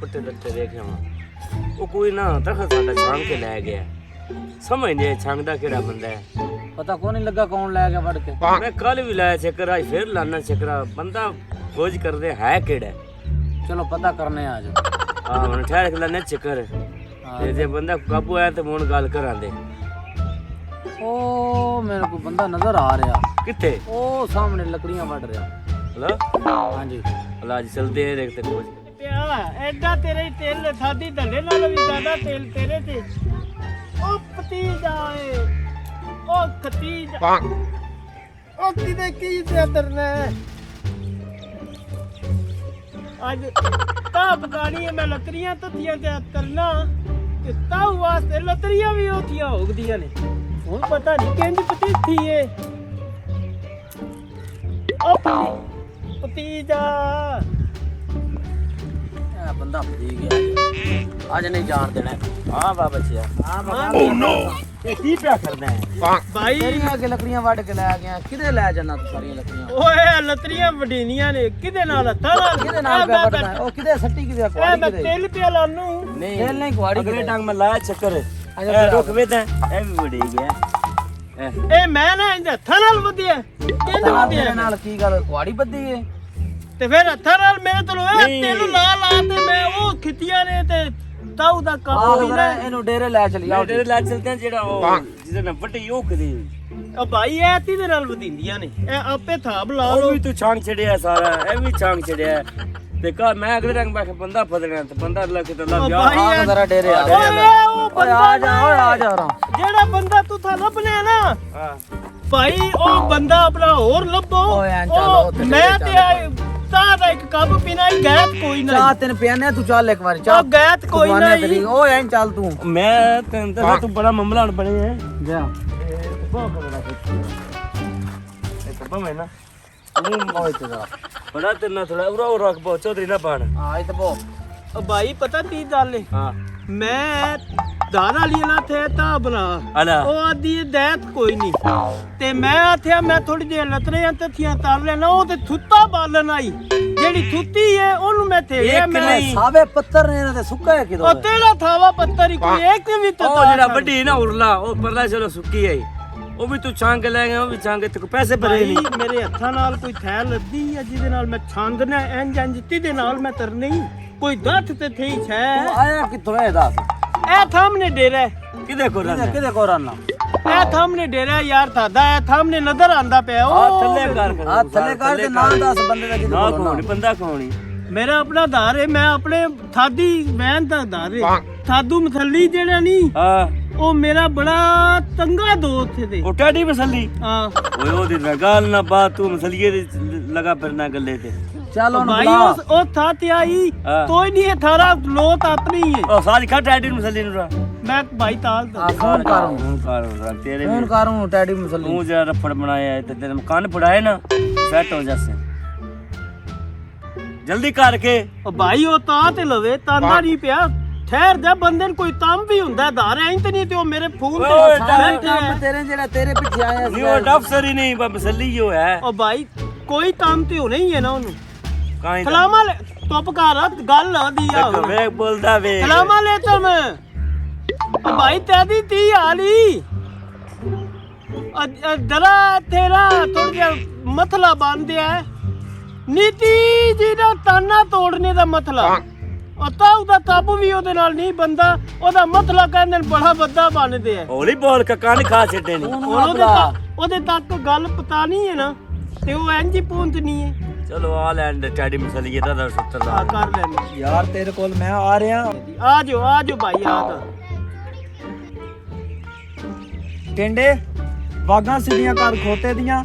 पट्टे लट्टे देखे वहाँ वो कोई ना दरख्त साडा छांग के लै गया समझ नहीं छांगदा केड़ा बंदा है पता को नहीं लगा कौन लै गया फड़ के मैं कल भी लाया चक्कर आज फिर लाना चक्कर बंदा खोज कर दे है केड़ा चलो पता करने आज हां मन ठहर के लाने चक्कर ते जे बंदा काबू आया तो मोन गाल करा दे ओ मेरे को बंदा नजर आ रहा किथे ओ सामने लकड़ियां वड़ रहा हेलो हां जी अल्लाह जी चलते हैं देखते खोज ਐਡਾ ਤੇਰੇ ਹੀ ਤੇਲ ਸਾਡੀ ਢੱਲੇ ਨਾਲ ਵੀ ਜ਼ਿਆਦਾ ਤੇਲ ਤੇਰੇ ਤੇ ਉਹ ਪਤੀਜਾ ਏ ਉਹ ਖਤੀਜਾ ਉਹ ਕਿਤੇ ਕੀ ਤੇ ਅੰਦਰਨੇ ਅੱਜ ਤਾਂ ਪਕਾਣੀ ਮੈਂ ਲੱਕੜੀਆਂ ਤੱਤੀਆਂ ਤੇ ਕਰਨਾ ਤੇ ਤਾਂ ਵਾਸਤੇ ਲੱਕੜੀਆਂ ਵੀ ਉਥੀਆਂ ਹੋਗਦੀਆਂ ਨੇ ਹੁਣ ਪਤਾ ਨਹੀਂ ਕਿੰਜ ਪਤੀਥੀ ਏ ਉਹ ਪਤੀਜਾ बंदा फसी गया आज नहीं जान देना हां बाबा जी हां ओ नो ये की क्या करना है भाई तेरियां के लकड़ियां वड़ के ले गया किदे ले जाना तू सारी लकड़ियां ਓਏ ਲੱਤਰੀਆਂ ਵਡੀਨੀਆਂ ਨੇ ਕਿਹਦੇ ਨਾਲ ਹੱਥਾਂ ਨਾਲ किदे नाल पे पड़ता है ओ किदे सट्टी किदे ਐ कुआड़ी ਮੈਂ किदे ਤੇਲ ਪਿਆ ਲਾਨੂੰ नहीं तेल नहीं कुआड़ी अगले किदे टांग में लाया चक्कर रुक बेटा ए भी बड़ी गया ਇਹ ਮੈਂ ਨਾ ਇਹਦੇ ਹੱਥਾਂ ਨਾਲ ਵਧਿਆ ਕਿੰਜ ਵਧਿਆ तेरे नाल की गल कुआड़ी बद्दी है ਤੇ ਫਿਰ ਹੱਥਾਂ ਨਾਲ ਮੇਰੇ ਤੋਂ ਇਹ ਨਹੀਂ। ਤੈਨੂੰ ਲਾ ਲਾ ਤੇ ਮੈਂ ਉਹ ਖਿੱਤੀਆਂ ਨੇ ਤੇ ਤਾਊ ਦਾ ਕੰਮ आ ਵੀ जरा ਨਾ इनु डेरे ले चली आओ तेरे ला चलते हैं जेड़ा ओ जिसे न बटी ओ कदी ਉਹ ਭਾਈ ਇਹ ਤੀ ਦੇ ਨਾਲ ਵਧਿੰਦੀਆਂ ਨੇ ਇਹ ਆਪੇ ਥਾਬ ਲਾ ओ ਲੋ भी तू छांग छड़िया सारा ए भी छांग छड़िया ते का मैं अगले रंग बैठ बंदा फदना ते बंदा अल्लाह के तला ओ जा भाई आ जरा डेरे आ ਓਏ ਉਹ ओए ਬੰਦਾ आ जा ओए आ जा रहा ਜਿਹੜਾ ਬੰਦਾ ਤੂੰ ਥਾ ਲੱਭਣਾ ਨਾ हां ਭਾਈ ਉਹ ਬੰਦਾ ਆਪਣਾ ਹੋਰ ਲੱਭੋ ਓਏ ਐਂ ਚੱਲ, ਉਹ ਤੇ ਮੈਂ ਚੱਲ। ਤੇ ਤਾਂ ਦਾ ਇੱਕ ਕੱਪ ਪੀਣਾ ਹੀ ਗੈਤ ਕੋਈ चाह ਨਹੀਂ तेन पियाने तू चल एक बार ਉਹ चाह ਗੈਤ ਕੋਈ खुबाने ਨਹੀਂ तेरी ओ ऐं चल तू मैं तेरे तू बड़ा मामला बने है जा बहुत बड़ा ए तो मैं ना ओए तेरा बड़ा तेरे ना थोड़ा उरा रख बहुत चौधरी ना पान हां ये तो बो ਉਹ ਭਾਈ ਪਤਾ ਕੀ ਗੱਲ ਏ हां ਮੈਂ ਦਾਣਾ ਲੀਣਾ ਥੇ ਤਾਂ ਬਣਾ अला ਉਹ ਆਦੀ ਦੈਤ ਕੋਈ ਨਹੀਂ ਤੇ ਮੈਂ ਆਥਿਆ ਮੈਂ ਥੋੜੀ ਜਿਹੀ ਲਤਰੀਆਂ ਤੱਥੀਆਂ ਤਾਰ ਲੈਣਾ ਉਹ ਤੇ ਥੁੱਤਾ ਬਾਲਣ ਆਈ ਜਿਹੜੀ ਥੁੱਤੀ ਏ ਉਹਨੂੰ ਮੈਂ ਥੇ ਗਿਆ ਇੱਕ ਮੈਂ ਨਹੀਂ। सावे पत्थर ने ते सुक्का है किदो ਉਹ ਤੇਰਾ ਥਾਵਾ ਪੱਤਰ ਹੀ ਕੋਈ ਇੱਕ ਵੀ ओ ਤਾਂ जेड़ा बड़ी ना उरला ओ परला चलो सुक्की है ओ भी तू छांग के ले गया ओ भी छांग के तेको पैसे भरे ਭਾਈ नहीं ਮੇਰੇ ਹੱਥਾਂ ਨਾਲ ਕੋਈ ਥੈ ਲੱਦੀ ਆ ਜਿਹਦੇ ਨਾਲ ਮੈਂ ਛਾਂਗਣਾ ਇੰਜ ਇੰਜ ਦੇ ਨਾਲ ਮੈਂ ਤਰਨੀ ਕੋਈ ਦੱਤ ਤੇ ਥਈ ਛੈ तू आया किथों है दस ਇਹ ਸਾਹਮਣੇ ਡੇਰਾ ਹੈ। किदे को किदे रहना किदे को रना ਇਹ ਸਾਹਮਣੇ ਡੇਰਾ ਯਾਰ ਤੁਹਾਡਾ ਇਹ ਸਾਹਮਣੇ ਨਜ਼ਰ ਆਂਦਾ ਪਿਆ हां ਉਹ थल्ले कर आ थले कर ते ना दस बंदे दा ना किदे को कोनी बंदा कोनी ਮੇਰਾ ਆਪਣਾ ਧਾਰ ਹੈ ਮੈਂ ਆਪਣੇ ਥਾਦੀ ਵੈਨ ਦਾ ਧਾਰ ਹੈ ਥਾਦੂ ਮਥਲੀ ਜਿਹੜਾ ਨਹੀਂ हां ਉਹ ਮੇਰਾ ਬੜਾ ਚੰਗਾ ਦੋਸਤ ਹੈ ओ टाडी मसली ਹਾਂ ओए ओ दी गाल ना बात तू मसलिए लगा फिरना गले ते चलो ਭਾਈ ना ਉਹ ਥਾ ਤੇ ਆਈ ਹਾਂ। ਕੋਈ ਨਹੀਂ ਹੈ ਥਾਰਾ ਲੋਤ ਆਪਣੀ ਹੈ ओ सारी खा टाडी मसली नु ਮੈਂ ਭਾਈ ਤਾਲ आ फोन कर फोन कर तेरे फोन करूं टैडी मुसल्ली तू जरा रफड़ बनाया है ते तेरे कान पड़ाए ना सेट हो जासे जल्दी करके ਉਹ ਭਾਈ ਉਹ ਤਾਂ ਤੇ ਲਵੇ ਤਾਂਦਾ ਨਹੀਂ ਪਿਆ ਠਹਿਰ ਜਾ ਬੰਦੇ ਨੂੰ ਕੋਈ ਤੰਮ ਵੀ ਹੁੰਦਾ ਧਾਰ ਐਂ ਤੇ ਨਹੀਂ ਤੇ ਉਹ ਮੇਰੇ ਫੋਨ ਓਏ, ਤੇ सारे ਬੈਠੇ काम ਹੈ। तेरे जेड़ा तेरे पीछे आया नहीं वो डफसर ही नहीं मसली जो है ਉਹ ਭਾਈ ਕੋਈ ਤੰਮ ਤੇ ਹੋਣਾ ਹੀ ਹੈ ਨਾ ਉਹਨੂੰ काई ਖਲਾਮਾ ਟੁੱਪ ਕਰ ਗੱਲ ਆਦੀ ਆ ਹੁਣ। वे बोलदा वे ਖਲਾਮਾ ਲੈ ਤੁਮ ਉਹ ਭਾਈ ਤੇਦੀ ਤੀ ਆਲੀ ਦਰਾ ਤੇਰਾ ਥੋੜਾ ਜਿਹਾ ਮਥਲਾ ਬੰਦਿਆ ਨੀਤੀ ਜੀ ਦਾ ਤਾਨਾ ਤੋੜਨੇ ਦਾ ਮਥਲਾ ਉਹ ਤਾਂ ਉਹਦਾ ਕਾਬੂ ਵੀ ਉਹਦੇ ਨਾਲ ਨਹੀਂ ਬੰਦਾ ਉਹਦਾ ਮਥਲਾ ਕਹਿੰਦੇ ਨੇ ਬੜਾ ਵੱਡਾ ਬਣਦੇ ਆ हौली बोल का कान खा छड़े नहीं ਉਹਦੇ ਤੱਕ ਗੱਲ ਪਤਾ ਨਹੀਂ ਹੈ ਨਾ ਤੇ ਉਹ ਇੰਜ ਹੀ ਪਹੁੰਚਣੀ ਹੈ चलो आ लैंड टाडी मसली दा 70 ਆ ਕਰ ਲੈਣੀ यार तेरे कोल मैं आ रहा ਆ ਜਾਓ ਭਾਈ ਆ ਤਾਂ टेंडे बागा सीढ़ियां कर खोते दियां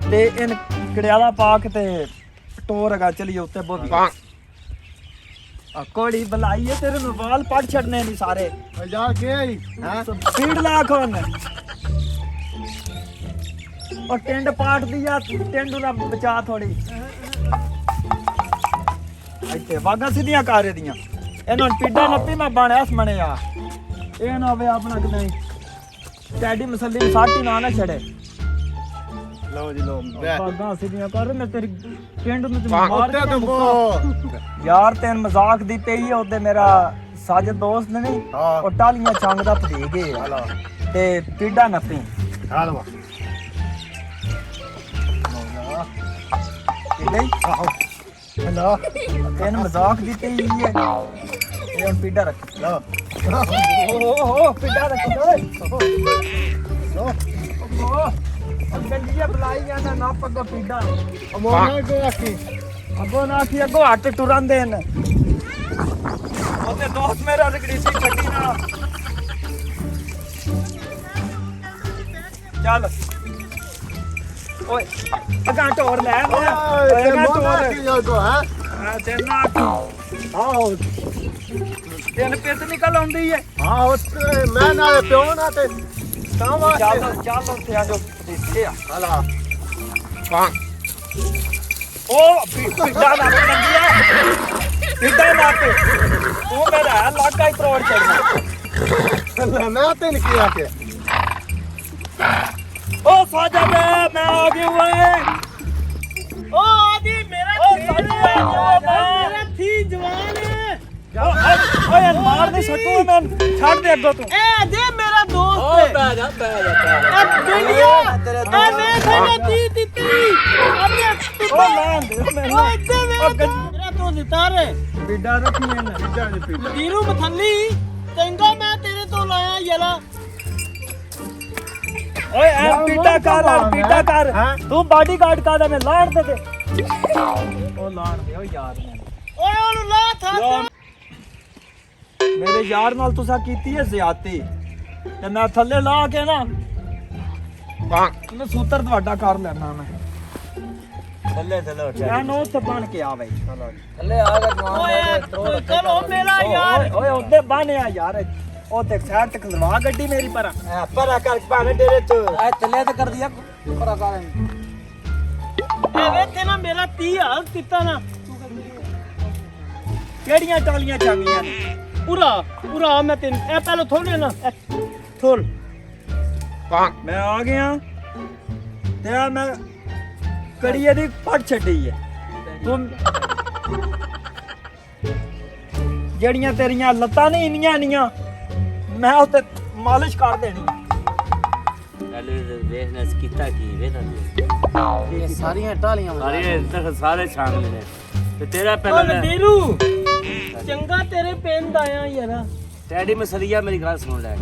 ते इन कड़ियाला पाक ते टोर लगा चलिए उत्ते बोली कोड़ी बलाई है तेरे वाल पट छड़ने नहीं सारे ਜਾ ਕੇ स्पीड लाख होन और टेंड पाट दिया टेंड ना बचा थोड़ी ਇੱਥੇ ਵਾਗਾ ਸਿੱਧੀਆਂ ਕਰ ਦੀਆਂ ਇਹਨਾਂ ਨੂੰ ਪਿੱਡਾ ਨੱਪੀ ਮੈਂ ਬਣਿਆ ਸਮਣੇ ਆ ਇਹ ਨਾ ਹੋਵੇ ਆਪਣਾ ਕਿ ਨਹੀਂ ਟੈਡੀ ਮਸੱਲੀ ਨੂੰ ਸਾਟੀ ਨਾ ਛੜੇ ਲਓ ਜੀ ਲਓ ਬਾਗਾਂ ਸਿੱਧੀਆਂ ਕਰ ਮੈਂ ਤੇਰੀ ਪਿੰਡ ਨੂੰ ਤੇ ਮਾਰ ਉੱਤੇ ਕੇ ਤੇ ਮੁੱਕਾ। ਯਾਰ ਤੈਨੂੰ ਮਜ਼ਾਕ ਦੀ ਪਈ ਆ ਉਹਦੇ ਮੇਰਾ ਸਾਜਦ ਦੋਸਤ ਨੇ ਨੀ, ਹਾਂ। ਉਹ ਟਾਲੀਆਂ ਚੰਗ ਦਾ ਭਤੀਜੇ ਆ ਹਲਾ ਤੇ ਪੀੜਾ ਨੱਪੀ ਹਲਵਾ ਕਿਲੇ ਆਹੋ ਹਲਾ ਤੈਨੂੰ ਮਜ਼ਾਕ ਦੀ ਪਈ ਹੈ ਇਹ ਹੁਣ ਪੀੜਾ ਰੱਖ ਲਓ ਓਹ ਪੀੜਾ ਰੱਖ ਓਏ ਲਓ ਗੰਜੀਆ ਬੁਲਾਈ ਜਾਂਦਾ ਨਾ ਪੱਗੋ ਪੀੜਾ ਮੋਨਾ ਕੋ ਆਖੀ ਅੱਗੋਂ ਨਾ ਕੀ ਅੱਗੋਂ ਹੱਟ ਟੁਰਨ ਦੇਣ ਉਹਦੇ ਦੋਸਤ ਮੇਰਾ ਰਗੜੀ ਸੀ ਛੱਡੀ ਨਾ ਚੱਲ ਓਏ ਅਗਾਂ ਟੋਰ ਲੈ ਓਏ ਅਗਾਂ ਟੋਰ ਕੀ ਕੋ ਹੈ ਆ ਤੈਨਾਂ ਆਹੋ ਤੈਨੂੰ ਪਿੱਤ ਨਿਕਲ ਆਉਂਦੀ ਏ ਹਾਂ ਉੱਤੇ ਮੈਂ ਨਾਲੇ ਪਿਓ ਨਾ ਤੇ ਤਾਂ ਵਾ ਚੱਲ ਉੱਥੇ ਆ ਜੋ ਦਿੱਤੇ ਆ ਹਲਾ ਪਾਂ ਉਹ ਪਿੱਡਾ ਨਾ ਲੱਗਿਆ ਪਿੱਡਾ ਨਾ ਤੇ ਉਹ ਮੇਰਾ ਲਾਗਾ ਹੀ ਤਰੋੜ ਚੜਨਾ ਮੈਂ ਤੈਨੂੰ ਕੀ ਆਖਿਆ ਉਹ ਸਾਜਾ ਮੈਂ ਆ ਗਿਆ ਓਏ ਓ ਆਦੀ ਮੇਰਾ ਓ ਸਾਜਾ ਮੇਰਾ ਥੀ ਜਵਾਨ ਓਏ ਮਾਰ ਦੇ ਸੱਟੂ ਮੈਂ ਛੱਡ ਦੇ ਅੱਗੋਂ ਤੂੰ ਇਹ ਦੇ ਮੇਰਾ ਦੋਸਤ ਉਹ ਬੈ ਜਾ ਇਹ ਬਿਲਿਆ ਇਹ ਵੇਖ ਇਹਨੇ ਤੀ ਦਿੱਤੀ ਆਪਣੇ ਉਹ ਲਾਂ ਦੇ ਮੈਨੂੰ ਓ ਇੱਥੇ ਵੇਖ ਮੇਰਾ ਦੋਸਤ ਦਿੱਤਾ ਰੇ ਪਿੱਡਾ ਰੱਖੀ ਇਹਨੇ ਪਿੱਡਾ ਨਹੀਂ ਪਿੱਡਾ ਮਦੀਰੂ ਮਥੱਲੀ ਚੰਗਾ ਮੈਂ ਤੇਰੇ ਤੋਂ ਲਾਇਆ ਯਲਾ ਓਏ ਐ ਪਿੱਡਾ ਕਰ ਹੈਂ? ਤੂੰ ਬਾਡੀਗਾਰਡ ਕਾਦਾ ਮੈਂ ਲਾੜ ਦੇ ਦੇ ਉਹ ਲਾੜ ਦੇ ਓ ਯਾਰ ਓਏ ਉਹਨੂੰ ਲਾ ਥਾ ਮੇਰੇ ਯਾਰ ਨਾਲ ਤੁਸੀਂ ਕੀਤੀ ਹੈ ਜ਼ਿਆਦਤੀ ਤੇ ਮੈਂ ਥੱਲੇ ਲਾ ਕੇ ਨਾ ਮੈਂ ਸੂਤਰ ਤੁਹਾਡਾ ਕਰ ਲੈਣਾ ਮੈਂ ਥੱਲੇ ਉੱਠ ਮੈਂ ਨੋ ਤੇ ਬਣ ਕੇ ਆ ਬਈ ਥੱਲੇ ਆ ਗਿਆ ਓਏ ਚਲੋ ਮੇਰਾ ਯਾਰ ਓਏ ਉੱਤੇ ਬਣਿਆ ਯਾਰ ਉਹ ਤੇ ਸਾਈਡ ਤੇ ਖਲਵਾ ਗੱਡੀ ਮੇਰੀ ਪਰ ਪਰਾ ਕਰ ਪਾਣੇ ਡੇਰੇ ਚ ਐ ਥੱਲੇ ਤੇ ਕਰ ਦਿਆ ਪਰਾ ਕਰ ਇਹ ਵੇਖ ਨਾ ਮੇਰਾ 30,000 ਦਿੱਤਾ ਨਾ ਕਿਹੜੀਆਂ ਟਾਲੀਆਂ ਚਾਂਗੀਆਂ ਨੇ ਪੂਰਾ ਮੈਂ ਤੈਨੂੰ ਇਹ ਪਹਿਲਾਂ ਥੋੜੇ ਨਾ ਥੋਲ ਮੈਂ ਆ ਗਿਆ ਤੇ ਆ ਮੈਂ ਕੜੀ ਇਹਦੀ ਪੱਟ ਛੱਡੀ ਹੈ ਤੂੰ ਜਿਹੜੀਆਂ ਤੇਰੀਆਂ ਲੱਤਾਂ ਨਹੀਂ ਇੰਨੀਆਂ ਮੈਂ ਉੱਤੇ ਮਾਲਿਸ਼ ਕਰ ਦੇਣੀ ਵੇਖਣਾ ਕੀਤਾ ਕੀ ਵੇਖਣਾ ਇਹ ਸਾਰੀਆਂ ਟਾਲੀਆਂ ਸਾਰੇ ਸ਼ਾਮਲ ਨੇ ਤੇ ਤੇਰਾ ਓ ਪਹਿਲਾਂ ਨਦੀਰੂ ਚੰਗਾ ਤੇਰੇ ਪਿੰਡ ਆਇਆ ਯਾਰ ਟੈਡੀ ਮਸਲੀਆ ਮੇਰੀ ਗੱਲ ਸੁਣ ਲੈ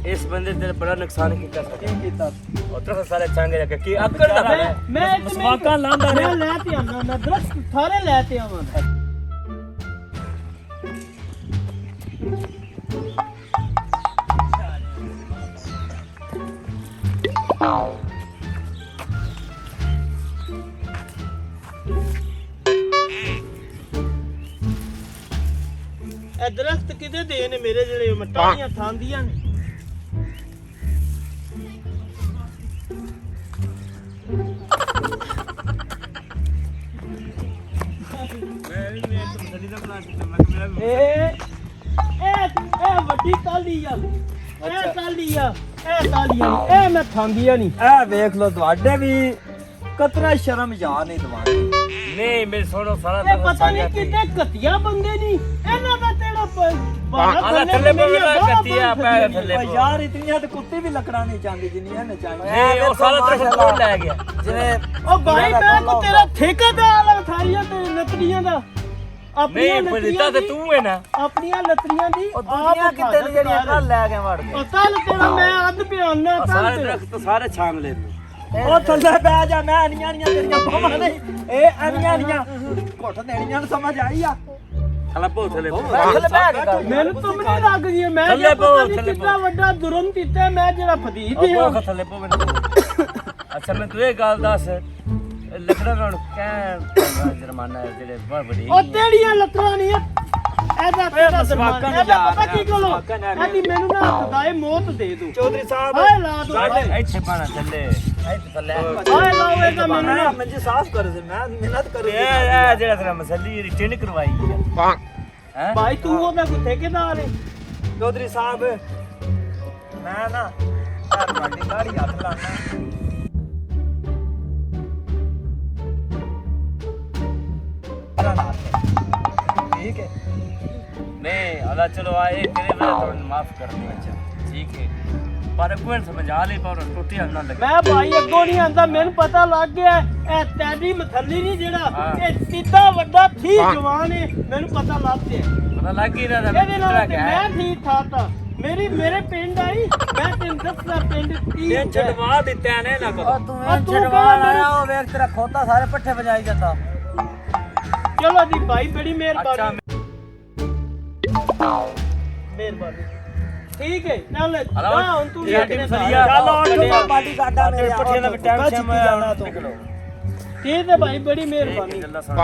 ਇਸ ਬੰਦੇ ਤੇ ਬੜਾ ਨੁਕਸਾਨ ਕੀਤਾ ਕੀ ਕੀਤਾ ਉਧਰ ਸਾਰੇ ਚਾਂਗੇ ਰੱਖ ਕੀ ਅਕੜ ਦਾ ਹੈ ਮੈਂ ਮਸਵਾਕਾਂ ਲਾਂਦਾ ਰਿਹਾ। ਮੈਂ ਲੈ ਤੇ ਆਉਣਾ ਮੈਂ ਦਰਖਤ ਸਾਰੇ ਲੈ ਤੇ ਆਵਾਂ ਇਹ ਦਰਖਤ ਕਿਤੇ ਦੇ ਨੇ ਮੇਰੇ ਜਿਹੜੇ ਮਟਾਈਆਂ ਥਾਂਦੀਆਂ ਨੇ ਇਹ ਵੱਡੀ ਕਾਲੀ ਆ ਇਹ ਕਾਲੀ ਆ ਇਹ ਕਾਲੀਆਂ ਇਹ ਮੈਂ ਥਾਂਦੀਆਂ ਨਹੀਂ ਇਹ ਵੇਖ ਲੋ ਤੁਹਾਡੇ ਵੀ ਕਤਰਾ ਸ਼ਰਮ ਜਾ ਨਹੀਂ ਦਵਾਨੀ ਨਹੀਂ ਮੇਰੇ ਸੋਨੋ ਸਾਰਾ ਇਹ ਪਤਾ ਨਹੀਂ ਕਿਤੇ ਘਟੀਆ ਬੰਦੇ ਨਹੀਂ ਇਹਨਾਂ ਦਾ ਤੇੜਾ ਬਾਹਰ ਆਲਾ ਥੱਲੇ ਪਵੇਗਾ ਕੱਤੀਆ ਪੈ ਥੱਲੇ ਓ ਯਾਰ ਇਤਨੀਆਂ ਤੇ ਕੁੱਤੇ ਵੀ ਲੱਕੜਾਂ ਨਹੀਂ ਚਾਹੁੰਦੇ ਜਿੰਨੀਆਂ ਨੇ ਚਾਹੀਦੀਆਂ ਨਹੀਂ ਉਹ ਸਾਰਾ ਦਰਖਤ ਤੋੜ ਲੈ ਗਿਆ ਜਿਵੇਂ ਉਹ ਭਾਈ ਮੈਂ ਕੋ ਤੇਰਾ ਠੇਕੇਦਾਰ ਵਾਲਾ ਥਾਰੀਆਂ ਤੇ ਲੱਤੜੀਆਂ ਦਾ ਨਹੀਂ ਬੁੱਧਾ ਤੇ ਤੂੰ ਹੈ ਨਾ ਆਪਣੀਆਂ ਲੱਤੜੀਆਂ ਦੀ ਉਹ ਦੁਨੀਆ ਕਿਤੇ ਨੀ ਜਿਹੜੀਆਂ ਕੱਲ ਲੈ ਕੇ ਵੜ ਗਏ ਉਹ ਕੱਲ ਤੇਰਾ ਮੈਂ ਅੱਧ ਪਿਆਨਾ ਸਾਰੇ ਕੱਲ ਦਰਖਤ ਸਾਰੇ ਛਾਂਗ ਲੈ ਉਹ ਥੱਲੇ ਬਹਿ ਜਾ ਮੈਂ ਅਨੀਆਂ ਤੇਰੀਆਂ ਬਾਹਾਂ ਨਹੀਂ ਇਹ ਅਨੀਆਂ ਘੁੱਟ ਦੇਣੀਆਂ ਨੂੰ ਸਮਝ ਆਈ ਆ ਥੱਲੇ ਪੋ ਥੱਲੇ ਥੱਲੇ ਬਹਿ ਕੇ ਕਰ ਮੈਨੂੰ ਤੁਮ ਨਹੀਂ ਲੱਗ ਗਈ ਮੈਂ ਥੱਲੇ ਪਓ, ਥੱਲੇ ਕਿੰਨਾ ਵੱਡਾ ਜੁਰਮ ਕੀਤਾ ਮੈਂ ਜਿਹੜਾ ਫਦੀਦ ਹੀ ਉਹ ਥੱਲੇ ਪੋ ਮੈਨੂੰ ਅੱਛਾ ਮੈਂ ਤੂੰ ਇਹ ਗੱਲ ਦੱਸ ਲੱਕੜਾਂ ਨਾਲ ਕਹਿ ਜੁਰਮਾਨਾ ਹੈ ਜਿਹੜੇ ਬਹੁਤ ਵੱਡੀ ਉਹ ਤੇੜੀਆਂ ਲੱਤੜਾਂ ਨਹੀਂ ਇਹਦਾ ਤੇਰਾ ਮਸਵਾਕਾਂ ਨੂੰ ਇਹਦਾ ਪਤਾ ਜਾ ਕੀ ਕੋਲੋ ਮਸਵਾਕਾਂ ਨਾਲ ਇਹਦੀ ਮੈਨੂੰ ਨਾ ਖੁਦਾਏ ਮੌਤ ਦੇ ਦੂ ਚੌਧਰੀ ਸਾਹਿਬ ਹਾਏ ਲਾ ਦੋ ਸਾਡੇ ਇੱਥੇ ਪਾਣਾ ਥੱਲੇ ਇੱਥੇ ਥੱਲੇ ਹਾਏ ਲਾਓ ਇਹਦਾ ਮੈਨੂੰ ਨਾ ਮੈਨੂੰ ਸਾਫ਼ ਕਰ ਦੇ ਮੈਂ ਮਿਹਨਤ ਕਰੂ ਇਹ ਜਿਹੜਾ ਤੇਰਾ ਮਸਲੀ ਰਿਟਰਨ ਕਰਵਾਈ ਹੈ ਹੈ ਭਾਈ ਤੂੰ ਉਹਦਾ ਕੋਈ ਠੇਕੇਦਾਰ ਹੈ ਚੌਧਰੀ ਸਾਹਿਬ ਮੈਂ ਨਾ ਤੁਹਾਡੀ ਗਾੜੀ ਹੱਥ ਲਾਣਾ ठीक है नहीं अल्लाह चलो आए तेरे वजह थोड़ा माफ कर दे अच्छा ठीक है पर कोई समझा ले पर टूटी ना लगे मैं भाई अगो नहीं आंदा मैंने पता लग गया ए तैडी मथली नहीं जेड़ा हाँ। ए सीधा वड्डा थी जवान है मैंने पता लग गया पता लग ही रहा ਇਹਦੇ ਨਾਲ था ਤੇ ਮੈਂ ਠੀਕ ਠਾਕ ਮੇਰੇ ਪਿੰਡ ਆਈ ਮੈਂ ਤੈਨੂੰ ਦੱਸਦਾ ਪਿੰਡ ਕੀ ये छडवा दिते ने ना को ਤੂੰ ਆ ਇਹ ਤੂੰ ਛਡਵਾਣ ਕਹਿ ਆਇਆ ਉਹ ਵੇਖ ਤੇਰਾ ਖੋਤਾ ਸਾਰੇ ਪੱਠੇ ਵਜਾਈ ਜਾਂਦਾ ਚਲੋ ਜੀ ਭਾਈ ਬੜੀ अच्छा ਮਿਹਰਬਾਨੀ ਠੀਕ ਹੈ ਚੱਲ ਹਲੋ, ਜਾ ਹੁਣ ਤੂੰ ਇਹ ਸਾਡੇ ਟੀਮ ਨਾਲ। ਸਰੀਆ। चलो चलिए। उठ पार्टी काटा मेरे पट्टियां दा भी टाइम बस शाम जाना तो निकलो ਠੀਕ ਹੈ ਭਾਈ ਬੜੀ ਮਿਹਰਬਾਨੀ अल्लाह सुन